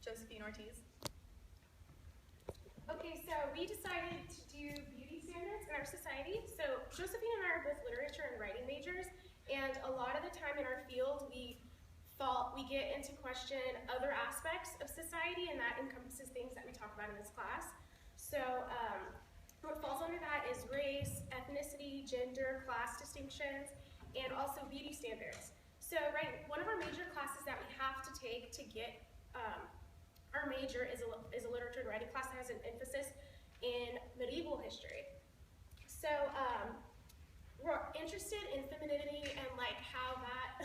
Josefine Ortiz. Okay, so we decided to do beauty standards in our society. So Josephine and I are both literature and writing majors, and a lot of the time in our field we get into question other aspects of society, and that encompasses things that we talk about in this class. So what falls under that is race, ethnicity, gender, class distinctions, and also beauty standards. So one of our major classes that we have to take to get our major is a literature and writing class that has an emphasis in medieval history. So we're interested in femininity and like how that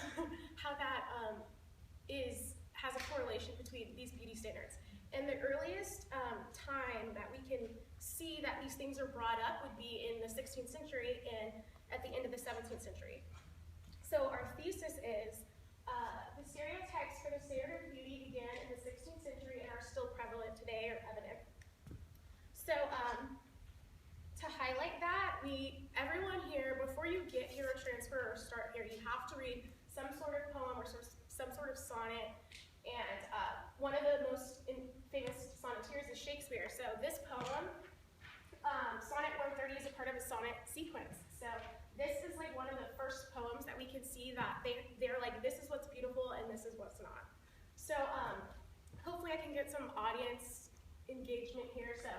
has a correlation between these beauty standards. And the earliest time that we can see that these things are brought up would be in the 16th century and at the end of the 17th century. So our thesis is the stereotypes for the standard of beauty began in the 16th century and are still prevalent today or evident. So to highlight that, everyone here, before you get here or transfer or start here, you have to read some sort of poem or some sort of sonnet. And one of the most famous sonneteers is Shakespeare. So this poem, Sonnet 130, is a part of a sonnet sequence. So this is like one of the first poems that we can see that they're like, this is what's beautiful and this is what's not. So hopefully I can get some audience engagement here. So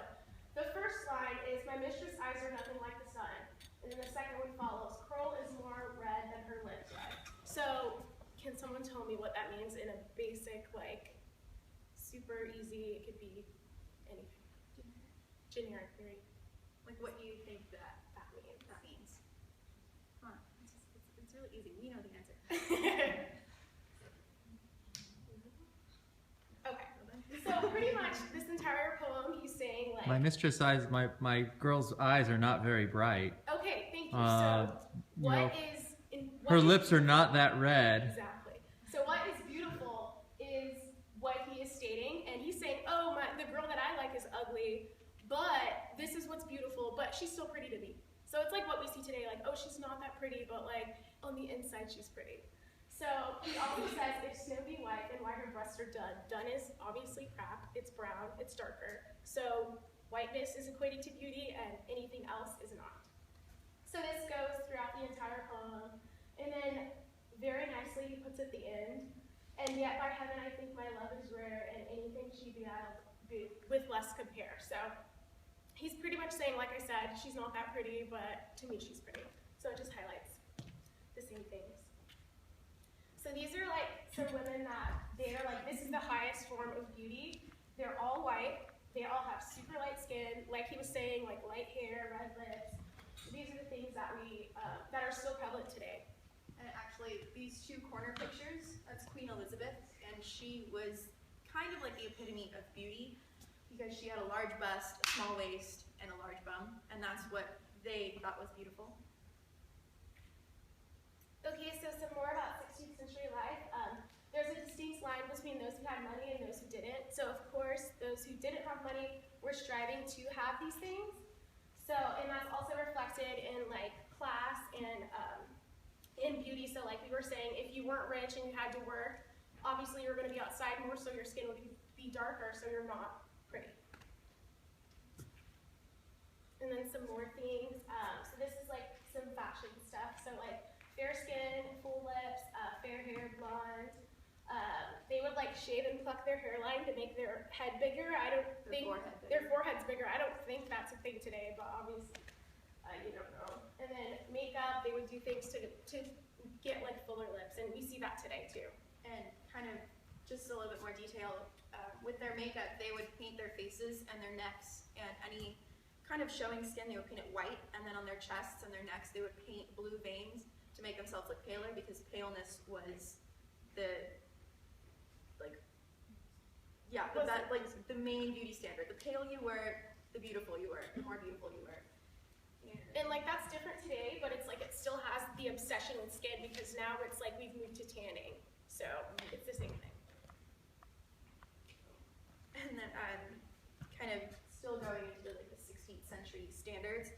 the first line is, my mistress' eyes are nothing like the sun. And then the second one follows, curl is more red than her lips red. So can someone tell me what that means in a basic, like, super easy, it could be anything. Generic, very. Like, what do you think that means? Huh, it's really easy. We know the answer. Okay, so pretty much this entire poem, he's saying like. My mistress' eyes, my girl's eyes are not very bright. Okay, thank you. So her lips are not that red. Exactly. So what is beautiful is what he is stating, and he's saying, oh, the girl that I like is ugly, but this is what's beautiful, but she's still pretty to me. So it's like what we see today, like, oh, she's not that pretty, but like on the inside she's pretty. So he also says, if snow be white, then why her breasts are dun. Dun is obviously crap, it's brown, it's darker. So whiteness is equated to beauty and anything else is not. So this goes throughout the entire poem, and then very nicely he puts at the end, and yet by heaven I think my love is rare, and anything she be with less compare. So he's pretty much saying, like I said, she's not that pretty, but to me she's pretty. So it just highlights the same things. So these are like some women that they're like, this is the highest form of beauty. They're all white. They all have super light skin. Like he was saying, like light hair, red lips. These are the things that that are still prevalent today. And actually, these two corner pictures, that's Queen Elizabeth, and she was kind of like the epitome of beauty because she had a large bust, a small waist, and a large bum, and that's what they thought was beautiful. Okay, so some more about 16th century life. There's a distinct line between those who had money and those who didn't. So of course, those who didn't have money were striving to have these things. So, and that's also reflected in like class and in beauty. So like we were saying, if you weren't rich and you had to work, obviously you're going to be outside more, so your skin would be darker, so you're not pretty. And then some more things. So this is like some fashion stuff. So like fair skin, full lips, fair hair, blonde. They would like shave and pluck their hairline to make their head bigger. I don't think their forehead's bigger. I don't think that's a thing today, but obviously you don't know. And then makeup, they would do things to get like fuller lips, and we see that today too. And kind of just a little bit more detail, with their makeup, they would paint their faces and their necks, and any kind of showing skin, they would paint it white, and then on their chests and their necks, they would paint blue veins to make themselves look paler, because paleness was the, like, yeah, the main beauty standard. The pale you were, the beautiful you were, the more beautiful you were. And like that's different today, but it's like it still has the obsession with skin, because now it's like we've moved to tanning, so it's the same thing. And then kind of still going into like the 16th century standards,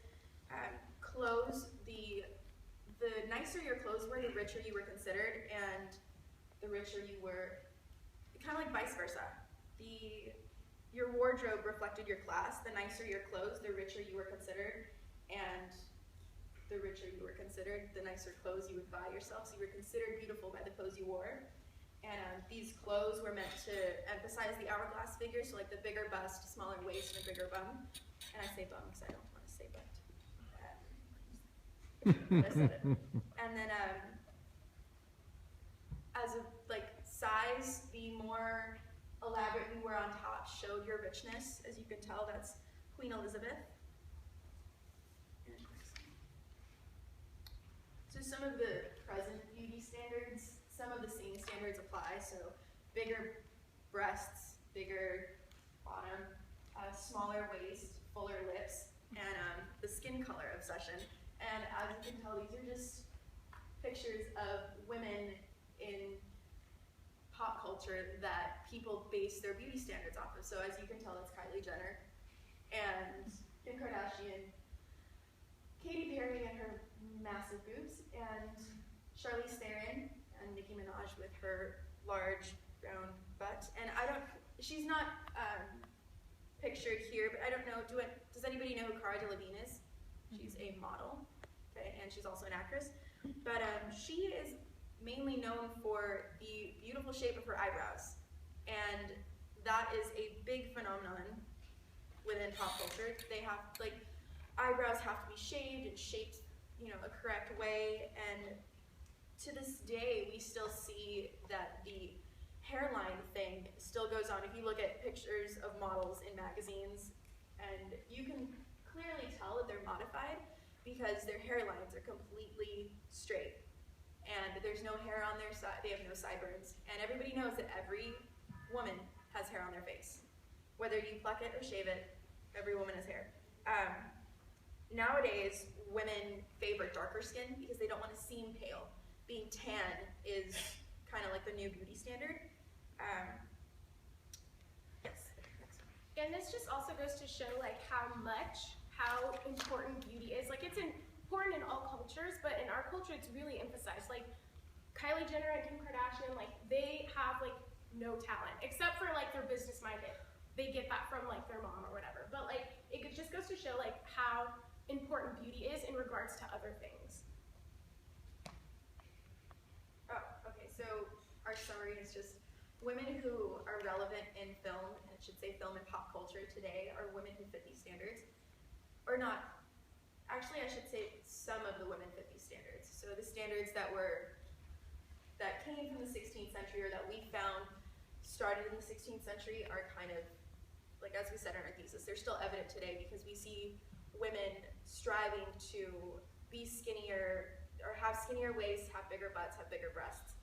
clothes, the nicer your clothes were, the richer you were considered, and the richer you were, kind of like vice versa. The your wardrobe reflected your class. The nicer your clothes, the richer you were considered, and the richer you were considered, the nicer clothes you would buy yourself. So you were considered beautiful by the clothes you wore. And these clothes were meant to emphasize the hourglass figure, so like the bigger bust, smaller waist, and a bigger bum. And I say bum because I don't want to say butt. But I said it. And then as a size, the more elaborate you were on top showed your richness. As you can tell, that's Queen Elizabeth. So some of the present beauty standards, some of the same standards apply. So bigger breasts, bigger bottom, smaller waist, fuller lips, and the skin color obsession. And as you can tell, these are just pictures of women in pop culture that people base their beauty standards off of. So as you can tell, it's Kylie Jenner and Kim Kardashian, Katy Perry and her massive boobs, and Charlize Theron and Nicki Minaj with her large brown butt. And she's not pictured here, but I don't know, does anybody know who Cara Delevingne is? She's a model, okay, and she's also an actress. But she is mainly known for the beautiful shape of her eyebrows. And that is a big phenomenon within pop culture. They have, eyebrows have to be shaved and shaped, a correct way. And to this day, we still see that the hairline thing still goes on. If you look at pictures of models in magazines, and you can clearly tell that they're modified because their hairlines are completely straight. And there's no hair on their side, they have no sideburns. And everybody knows that every woman has hair on their face. Whether you pluck it or shave it, every woman has hair. Nowadays, women favor darker skin because they don't want to seem pale. Being tan is kind of like the new beauty standard. Yes. And this just also goes to show how important beauty is. It's important in all cultures, but in our culture it's really emphasized. Kylie Jenner and Kim Kardashian, they have no talent except for they're business minded. They get that from their mom or whatever. But it just goes to show how important beauty is in regards to other things. Oh, okay, so our summary is just women who are relevant in film, and it should say film and pop culture today, are women who fit these standards. Or not, actually I should say some of the women fit these standards. So the standards that came from the 16th century or that we found started in the 16th century are kind of, as we said in our thesis, they're still evident today because we see women striving to be skinnier or have skinnier waists, have bigger butts, have bigger breasts.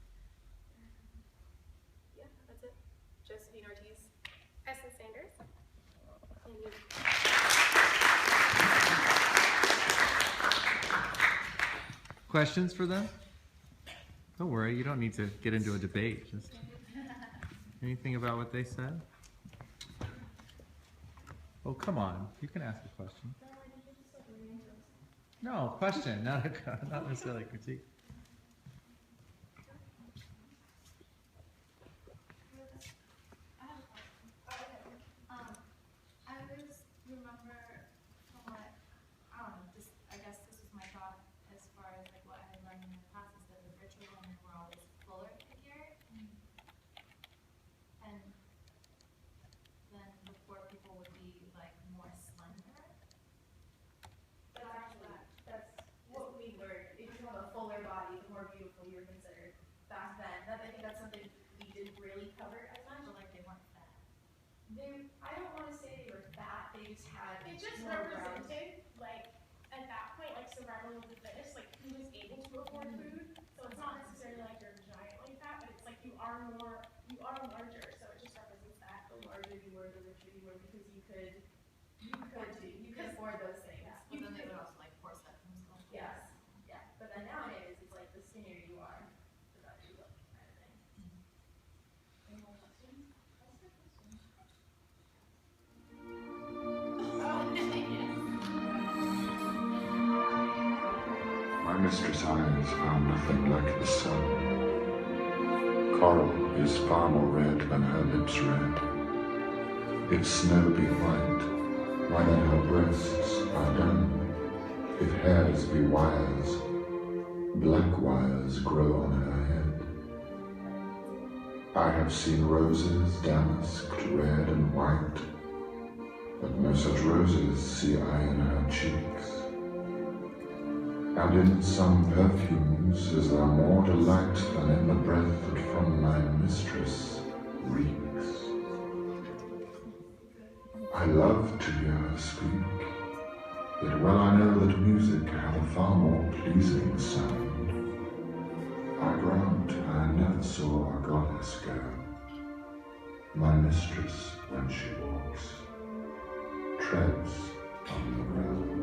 Yeah, that's it. Josefine Ortiz. Essen Sanders. And you. Questions for them? Don't worry, you don't need to get into a debate. Just anything about what they said? Oh, come on. You can ask a question. No, question, not necessarily a critique. I don't want to say they were fat, they just had it just more represented, at that point, survival of the fittest, who was able to afford food. So it's not necessarily you're giant like that, but it's you are larger, so it just represents that. The larger you were, the richer you were, because you could afford those things. Yeah, but then they would also force that from themselves. Yes, yeah. But then nowadays, it's the skinnier you are, the better you look, kind of thing. Any more questions? My mistress' eyes found nothing like the sun. Coral is far more red than her lips red. If snow be white, why then her breasts are dun. If hairs be wires, black wires grow on her head. I have seen roses damasked red and white, but no such roses see I in her cheeks. And in some perfumes is there more delight than in the breath that from my mistress reeks. I love to hear her speak, yet well I know that music hath a far more pleasing sound. I grant I never saw a goddess go, my mistress when she walks treads on the ground.